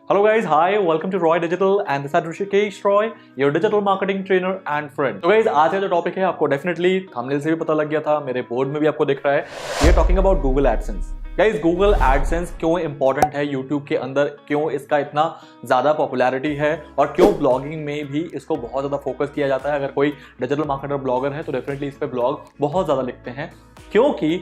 Hello guys, hi, welcome to Roy Digital and this is Rishikesh Roy, your digital marketing trainer and friend. तो guys आज का जो topic है आपको definitely thumbnail से भी पता लग गया था, मेरे बोर्ड में भी आपको दिख रहा है. We are talking about Google AdSense. Guys Google AdSense क्यों इंपॉर्टेंट है यूट्यूब के अंदर, क्यों इसका इतना ज़्यादा पॉपुलैरिटी है और क्यों ब्लॉगिंग में भी इसको बहुत ज़्यादा फोकस किया जाता है. अगर कोई डिजिटल मार्केटर ब्लॉगर है तो डेफिनेटली इस पे ब्लॉग बहुत ज़्यादा लिखते हैं क्योंकि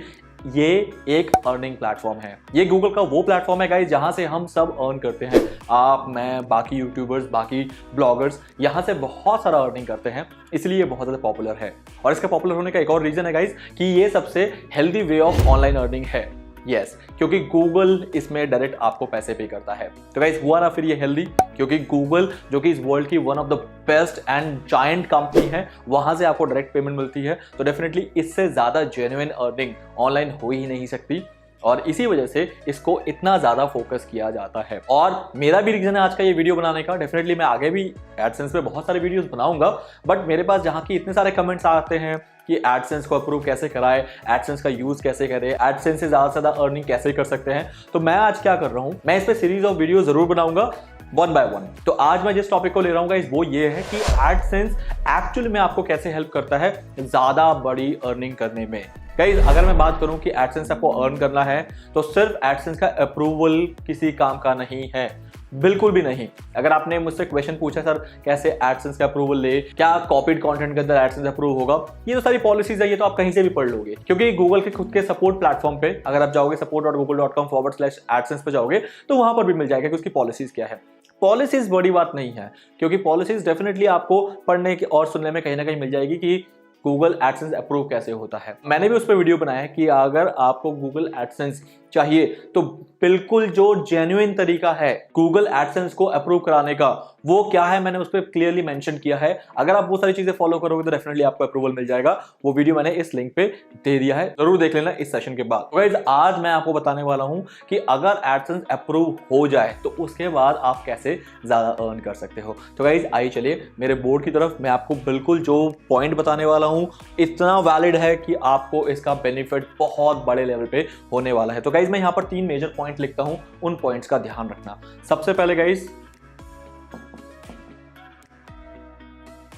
ये एक अर्निंग प्लेटफॉर्म है. ये गूगल का वो प्लेटफॉर्म है गाइज जहाँ से हम सब अर्न करते हैं. आप, मैं, बाकी यूट्यूबर्स, बाकी ब्लॉगर्स यहाँ से बहुत सारा अर्निंग करते हैं, इसलिए ये बहुत ज़्यादा पॉपुलर है. और इसके पॉपुलर होने का एक और रीज़न है गाइज कि ये सबसे healthy way of online earning है. यस, क्योंकि गूगल इसमें डायरेक्ट आपको पैसे पे करता है. तो गाइस हुआ ना फिर ये हेल्दी, क्योंकि गूगल जो कि इस वर्ल्ड की one of the best and giant company है, वहां से आपको डायरेक्ट पेमेंट मिलती है. तो डेफिनेटली इससे ज्यादा जेन्युइन अर्निंग ऑनलाइन हो ही नहीं सकती और इसी वजह से इसको इतना ज्यादा फोकस किया जाता है. और मेरा भी रीजन है आज का ये वीडियो बनाने का. डेफिनेटली मैं आगे भी एडसेंस पे बहुत सारे वीडियोस बनाऊंगा, बट मेरे पास जहाँ की इतने सारे कमेंट्स आते हैं कि एडसेंस को अप्रूव कैसे कराए, एडसेंस का यूज कैसे करें, एडसेंस से ज्यादा अर्निंग कैसे कर सकते हैं. तो मैं आज क्या कर रहा हूं, मैं इस पे सीरीज ऑफ वीडियो जरूर बनाऊंगा वन बाय वन. तो आज मैं जिस टॉपिक को ले रहा हूँ वो ये है कि एडसेंस एक्चुअली में आपको कैसे हेल्प करता है ज्यादा बड़ी अर्निंग करने में. गाइस अगर मैं बात करूं कि एडसेंस आपको अर्न करना है तो सिर्फ एडसेंस का अप्रूवल किसी काम का नहीं है, बिल्कुल भी नहीं. अगर आपने मुझसे क्वेश्चन पूछा सर कैसे एडसेंस का अप्रूवल ले, क्या कॉपीड कंटेंट के अंदर एडसेंस अप्रूव होगा, ये तो सारी पॉलिसीज है, ये तो आप कहीं से भी पढ़ लोगे. क्योंकि गूगल के खुद के सपोर्ट प्लेटफॉर्म पे अगर आप जाओगे support.google.com/adsense पे जाओगे तो वहां पर भी मिल जाएगा कि उसकी पॉलिसीज क्या है. पॉलिसीज बड़ी बात नहीं है, क्योंकि पॉलिसीज डेफिनेटली आपको पढ़ने और सुनने में कहीं ना कहीं मिल जाएगी कि गूगल एडसेंस अप्रूव कैसे होता है. मैंने भी उस पर वीडियो बनाया है कि अगर आपको गूगल एडसेंस चाहिए तो बिल्कुल जो जेन्युइन तरीका है गूगल एडसेंस को अप्रूव कराने का वो क्या है, मैंने उस पर क्लियरली मेंशन किया है. अगर आप वो सारी चीजें फॉलो करोगे तो डेफिनेटली आपको अप्रूवल मिल जाएगा. वो वीडियो मैंने इस लिंक पे दे दिया है, जरूर देख लेना इस सेशन के बाद. गाइस आज मैं आपको बताने वाला हूं कि अगर एडसेंस अप्रूव हो जाए तो उसके बाद आप कैसे ज्यादा अर्न कर सकते हो. तो गाइस आइए चलिए मेरे बोर्ड की तरफ. मैं आपको बिल्कुल जो पॉइंट बताने वाला हूं इतना वैलिड है कि आपको इसका बेनिफिट बहुत बड़े लेवल पे होने वाला है. तो गाइस मैं यहाँ पर 3 मेजर पॉइंट लिखता हूं, उन पॉइंट्स का ध्यान रखना. सबसे पहले गाइस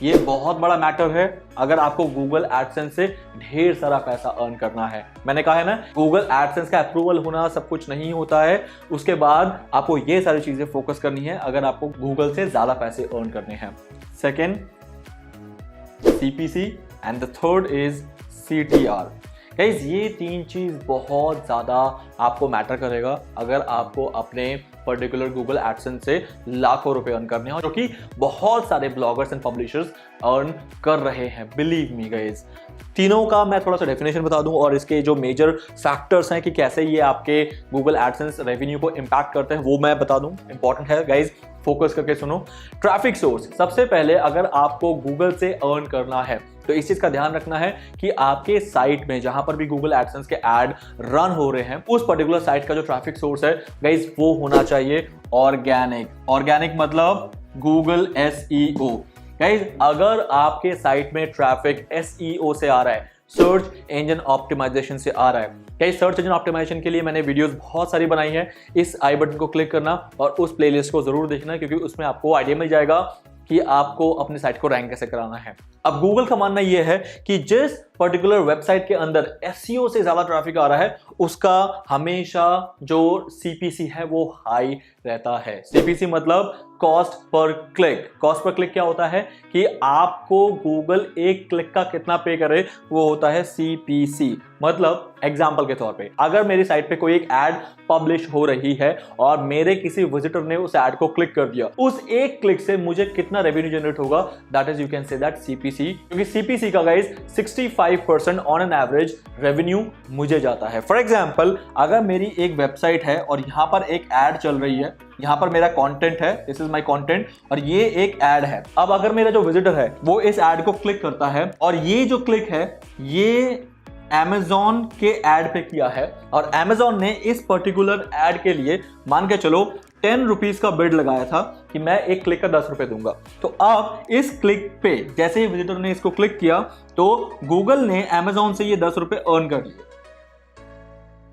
ये बहुत बड़ा मैटर है अगर आपको गूगल एडसेंस से ढेर सारा पैसा अर्न करना है. मैंने कहा है ना, गूगल एडसेंस का अप्रूवल होना सब कुछ नहीं होता है, उसके बाद आपको ये सारी चीजें फोकस करनी है अगर आपको गूगल से ज्यादा पैसे अर्न करने हैं. Second CPC and the third is CTR. Guys ये 3 चीज बहुत ज्यादा आपको मैटर करेगा अगर आपको अपने पर्टिकुलर गूगल एडसेंस से लाखों रुपए अर्न करने हो, जो कि बहुत सारे ब्लॉगर्स एंड पब्लिशर्स अर्न कर रहे हैं. बिलीव मी गाइस, तीनों का मैं थोड़ा सा डेफिनेशन बता दूं और इसके जो मेजर फैक्टर्स हैं कि कैसे ये आपके गूगल एडसेंस रेवेन्यू को इंपैक्ट करते हैं वो मैं बता दूं. इंपॉर्टेंट है गाइस, फोकस करके सुनो. ट्रैफिक सोर्स, सबसे पहले अगर आपको गूगल से अर्न करना है तो इस चीज का ध्यान रखना है कि आपके साइट में जहां पर भी गूगल एडसेंस के एड रन हो रहे हैं उस पर्टिकुलर साइट का जो ट्रैफिक सोर्स है गाइस वो होना चाहिए ऑर्गेनिक. ऑर्गेनिक मतलब गूगल SEO. गाइस अगर आपके साइट में ट्रैफिक SEO से आ रहा है, सर्च इंजन ऑप्टिमाइजेशन से आ रहा है. गाइस सर्च इंजन ऑप्टिमाइजेशन के लिए मैंने वीडियोस बहुत सारी बनाई है. इस आई बटन को क्लिक करना और उस प्लेलिस्ट को जरूर देखना, क्योंकि उसमें आपको आइडिया मिल जाएगा कि आपको अपने साइट को रैंक कैसे कराना है. अब गूगल का मानना यह है कि जिस पर्टिकुलर वेबसाइट के अंदर SEO से ज्यादा ट्रैफिक आ रहा है उसका हमेशा जो CPC है वो हाई रहता है. CPC मतलब cost per click. Cost per click क्या होता है कि आपको गूगल एक क्लिक का कितना पे करे, वो होता है CPC. मतलब एग्जांपल के तौर पे अगर मेरी साइट पे कोई एक एड पब्लिश हो रही है और मेरे किसी विजिटर ने उस एड को क्लिक कर दिया, उस एक क्लिक से मुझे कितना रेवेन्यू जनरेट होगा, that is you can say that CPC. क्योंकि CPC का guys 65% on an average revenue मुझे जाता है. फॉर एग्जांपल अगर मेरी एक वेबसाइट है और यहां पर एक एड चल रही है, यहां पर मेरा कंटेंट है, दिस इज माय कंटेंट, और ये एक एड है. अब अगर मेरा जो विजिटर है वो इस एड को क्लिक करता है और ये जो क्लिक है ये Amazon के एड पे किया है और Amazon ने इस पर्टिकुलर एड के लिए मान के चलो 10 रुपीज का बिड लगाया था कि मैं एक क्लिक का 10 रुपए दूंगा. तो अब इस क्लिक पे जैसे ही विजिटर ने इसको क्लिक किया तो गूगल ने Amazon से ये 10 रुपए अर्न कर लिए.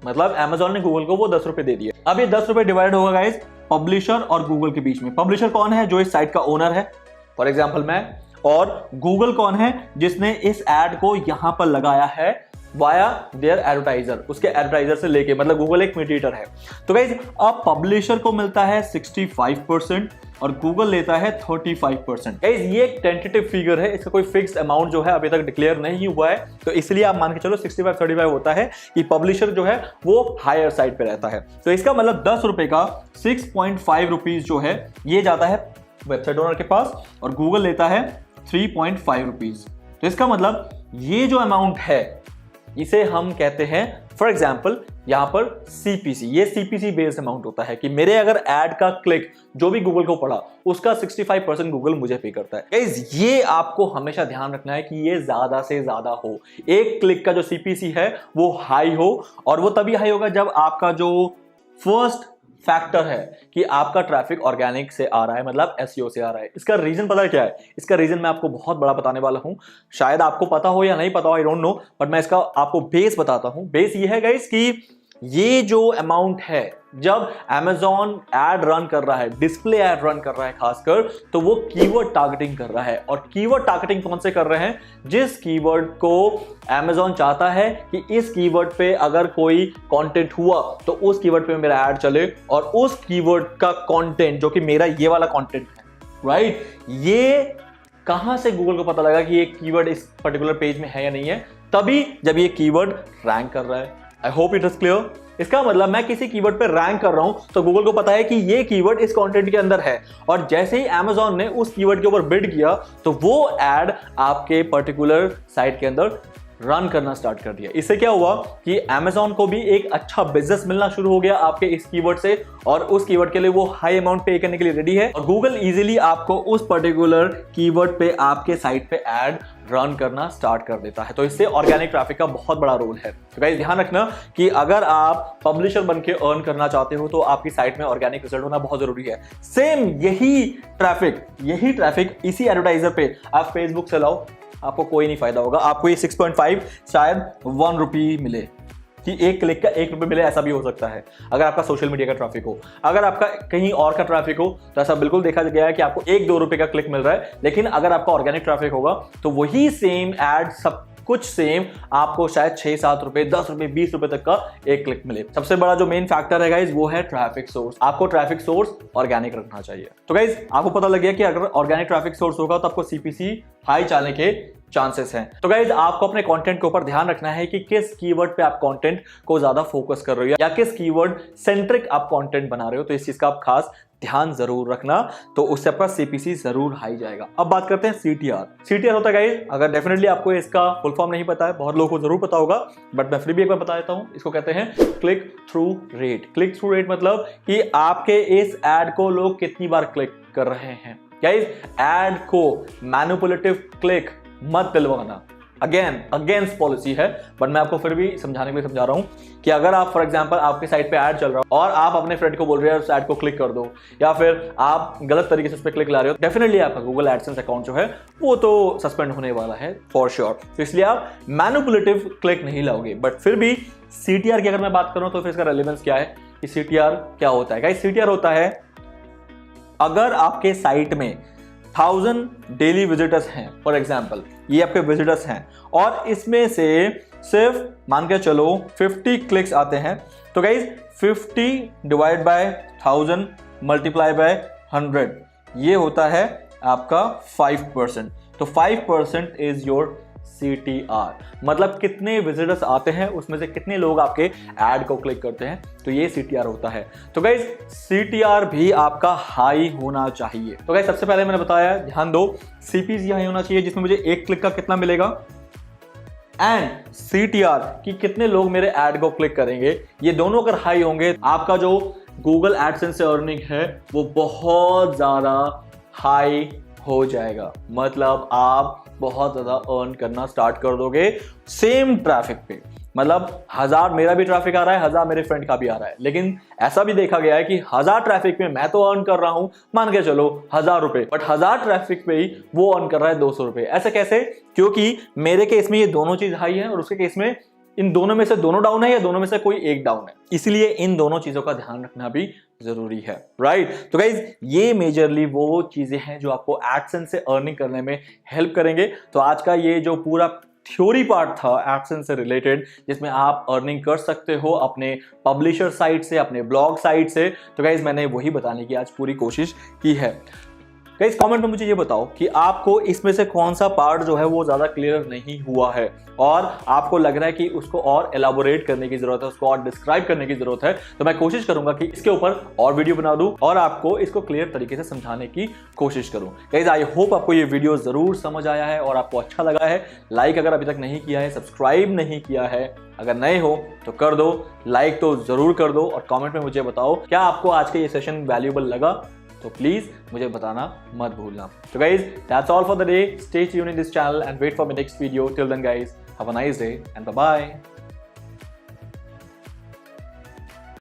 मतलब Amazon ने गूगल को वो 10 रुपए दे दिए. अब ये 10 रुपए डिवाइड होगा गाइस पब्लिशर और गूगल के बीच में। पब्लिशर कौन है? जो इस साइट का ओनर है, फॉर एग्जाम्पल मैं। और गूगल कौन है? जिसने इस एड को यहां पर लगाया है वाया देयर एडवर्टाइजर, उसके एडवर्टाइजर से लेके, मतलब गूगल एक मीडिएटर है। तो गाइज अब पब्लिशर को मिलता है 65% और गूगल लेता है 35%। गाइज ये एक टेंटेटिव फिगर है, इसका कोई फिक्स्ड अमाउंट जो है अभी तक डिक्लेयर नहीं हुआ है, तो इसलिए आप मान के चलो 65-35 होता है कि पब्लिशर जो है वो हायर साइड पे रहता है। तो इसका मतलब 10 रुपए का 6.5 रुपीज जो है ये जाता है वेबसाइट ओनर के पास और गूगल लेता है 3.5 रुपीज। तो इसका मतलब ये जो अमाउंट है इसे हम कहते हैं, फॉर एग्जाम्पल यहां पर सीपीसी, ये सीपीसी बेस्ड अमाउंट होता है कि मेरे अगर एड का क्लिक जो भी गूगल को पड़ा उसका 65% गूगल मुझे पे करता है। गाइस ये आपको हमेशा ध्यान रखना है कि ये ज्यादा से ज्यादा हो, एक क्लिक का जो सीपीसी है वो हाई हो, और वो तभी हाई होगा जब आपका जो फर्स्ट फैक्टर है कि आपका ट्रैफिक ऑर्गेनिक से आ रहा है, मतलब एसईओ से आ रहा है। इसका रीजन पता है क्या है? इसका रीजन मैं आपको बहुत बड़ा बताने वाला हूं, शायद आपको पता हो या नहीं पता हो, आई डोंट नो, बट मैं इसका आपको बेस बताता हूं। बेस ये है गाइस कि ये जो अमाउंट है, जब Amazon एड रन कर रहा है, डिस्प्ले एड रन कर रहा है खासकर, तो वो कीवर्ड टारगेटिंग कर रहा है। और कीवर्ड टारगेटिंग कौन से कर रहे हैं? जिस कीवर्ड को Amazon चाहता है कि इस कीवर्ड पे अगर कोई कंटेंट हुआ तो उस कीवर्ड पे मेरा ऐड चले, और उस कीवर्ड का कंटेंट जो कि मेरा ये वाला कंटेंट है, राइट, ये कहां से गूगल को पता लगा कि ये कीवर्ड इस पर्टिकुलर पेज में है या नहीं है? तभी जब ये कीवर्ड रैंक कर रहा है। I hope it is clear. इसका मतलब मैं किसी कीवर्ड पे रैंक कर रहा हूं तो गूगल को पता है कि ये कीवर्ड इस कंटेंट के अंदर है, और जैसे ही Amazon ने उस कीवर्ड के ऊपर बिड किया तो वो एड आपके पर्टिकुलर साइट के अंदर रन करना स्टार्ट कर दिया। इससे क्या हुआ कि Amazon को भी एक अच्छा बिजनेस मिलना शुरू हो गया आपके इस कीवर्ड से, और उस कीवर्ड के लिए वो हाई अमाउंट पे करने के लिए रेडी है, और गूगल इजीली आपको उस पर्टिकुलर कीवर्ड पे आपके साइट पे ऐड रन करना स्टार्ट कर देता है। तो इससे ऑर्गेनिक ट्रैफिक का बहुत बड़ा रोल है। तो गाइस ध्यान रखना कि अगर आप पब्लिशर बन के अर्न करना चाहते हो तो आपकी साइट में ऑर्गेनिक रिजल्ट होना बहुत जरूरी है। सेम यही ट्रैफिक इसी एडवर्टाइजर पे आप फेसबुक से लाओ, आपको कोई नहीं फायदा होगा। आपको ये 6.5 शायद 1 रुपी मिले, कि एक क्लिक का 1 रुपये मिले, ऐसा भी हो सकता है अगर आपका सोशल मीडिया का ट्रैफिक हो। अगर आपका कहीं और का ट्रैफिक हो तो ऐसा बिल्कुल देखा गया है कि आपको 1-2 रुपए का क्लिक मिल रहा है, लेकिन अगर आपका ऑर्गेनिक ट्रैफिक होगा तो वही सेम एड, सब कुछ सेम, आपको शायद 6-7 रुपए, 10 रुपए, 20 रुपए तक का एक क्लिक मिले। सबसे बड़ा जो मेन फैक्टर है गाइज वो है ट्रैफिक सोर्स। आपको ट्रैफिक सोर्स ऑर्गेनिक रखना चाहिए। तो गाइज आपको पता लग गया कि अगर ऑर्गेनिक ट्रैफिक सोर्स होगा तो आपको सीपीसी हाई जाने के चांसेस हैं। तो गाइज आपको अपने कंटेंट के ऊपर ध्यान रखना है कि किस कीवर्ड पे आप कंटेंट को ज्यादा फोकस कर रहे हो या किस कीवर्ड सेंट्रिक आप कंटेंट बना रहे हो। तो इस चीज का आप खास ध्यान जरूर रखना, तो उससे आपका सीपीसी जरूर हाई जाएगा। अब बात करते हैं सीटीआर। सीटीआर होता है गाइज, अगर डेफिनेटली आपको इसका फुल फॉर्म नहीं पता है, बहुत लोगों को जरूर पता होगा, बट मैं फिर भी एक बार बता देता हूं। इसको कहते हैं click through rate. Click through rate मतलब कि आपके इस एड को लोग कितनी बार क्लिक कर रहे हैं। गाइज एड को मैनिपुलेटिव क्लिक मत दिलवाना, अगेन अगेंस्ट पॉलिसी है, बट मैं आपको फिर भी समझाने के लिए समझा रहा हूं कि अगर आप फॉर एग्जांपल आपकी साइट पे ऐड चल रहा हो और आप अपने फ्रेंड को बोल रहे हो उस ऐड को क्लिक कर दो, या फिर आप गलत तरीके से उस पर क्लिक ला रहे हो, डेफिनेटली आपका गूगल एडसेंस अकाउंट जो है वो तो सस्पेंड होने वाला है फॉर श्योर। तो इसलिए आप मैनिपुलेटिव क्लिक नहीं लाओगे। बट फिर भी सीटीआर की अगर मैं बात करूं तो फिर इसका रेलेवेंस क्या है कि सीटीआर क्या होता है। गाइस सीटीआर होता है अगर आपके साइट में 1000 डेली विजिटर्स हैं, फॉर एग्जांपल ये आपके विजिटर्स हैं, और इसमें से सिर्फ मान के चलो 50 क्लिक्स आते हैं, तो guys 50 divide by 1000 multiply by 100, ये होता है आपका 5%। तो 5% इज योर सीटीआर, मतलब कितने विजिटर्स आते हैं उसमें से कितने लोग आपके ऐड को क्लिक करते हैं, तो ये सीटीआर होता है। तो गाइस सीटीआर भी आपका हाई होना चाहिए। तो गाइस सबसे पहले मैंने बताया, ध्यान दो, सीपीसी हाई होना चाहिए जिसमें मुझे एक क्लिक का कितना मिलेगा, एंड सीटीआर कि कितने लोग मेरे ऐड को क्लिक करेंगे। ये दोनों अगर हाई होंगे आपका जो गूगल एडसेंस से अर्निंग है वो बहुत ज्यादा हाई हो जाएगा, मतलब आप बहुत ज्यादा अर्न करना स्टार्ट कर दोगे सेम ट्रैफिक पे। मतलब 1000 मेरा भी ट्रैफिक आ रहा है, 1000 मेरे फ्रेंड का भी आ रहा है, लेकिन ऐसा भी देखा गया है कि 1000 ट्रैफिक में मैं तो अर्न कर रहा हूं मान के चलो 1000 रुपए, बट 1000 ट्रैफिक पे ही वो अर्न कर रहा है 200 रुपए। ऐसा कैसे? क्योंकि मेरे केस में ये दोनों चीज हाई है और उसके केस में इन दोनों में से दोनों डाउन है या दोनों में से कोई एक डाउन है। इसलिए इन दोनों चीजों का ध्यान रखना भी जरूरी है, राइट। तो गाइज ये मेजरली वो चीजें हैं जो आपको एडसेंस से अर्निंग करने में हेल्प करेंगे। तो आज का ये जो पूरा थ्योरी पार्ट था एडसेंस से रिलेटेड, जिसमें आप अर्निंग कर सकते हो अपने पब्लिशर साइट से, अपने ब्लॉग साइट से, तो गाइज मैंने वही बताने की आज पूरी कोशिश की है। गाइस कमेंट में मुझे ये बताओ कि आपको इसमें से कौन सा पार्ट जो है वो ज्यादा क्लियर नहीं हुआ है और आपको लग रहा है कि उसको और एलाबोरेट करने की जरूरत है, उसको और डिस्क्राइब करने की जरूरत है। तो मैं कोशिश करूंगा कि इसके ऊपर और वीडियो बना दूं और आपको इसको क्लियर तरीके से समझाने की कोशिश करूं। गाइस आई होप आपको ये वीडियो जरूर समझ आया है और आपको अच्छा लगा है। लाइक अगर अभी तक नहीं किया है, सब्सक्राइब नहीं किया है, अगर नए हो तो कर दो, लाइक तो जरूर कर दो और कमेंट में मुझे बताओ क्या आपको आज का ये सेशन वैल्यूएबल लगा। तो प्लीज मुझे बताना मत भूलना। तो guys that's all for the day. Stay tuned in this channel and wait for my next video. Till then guys have a nice day and bye bye.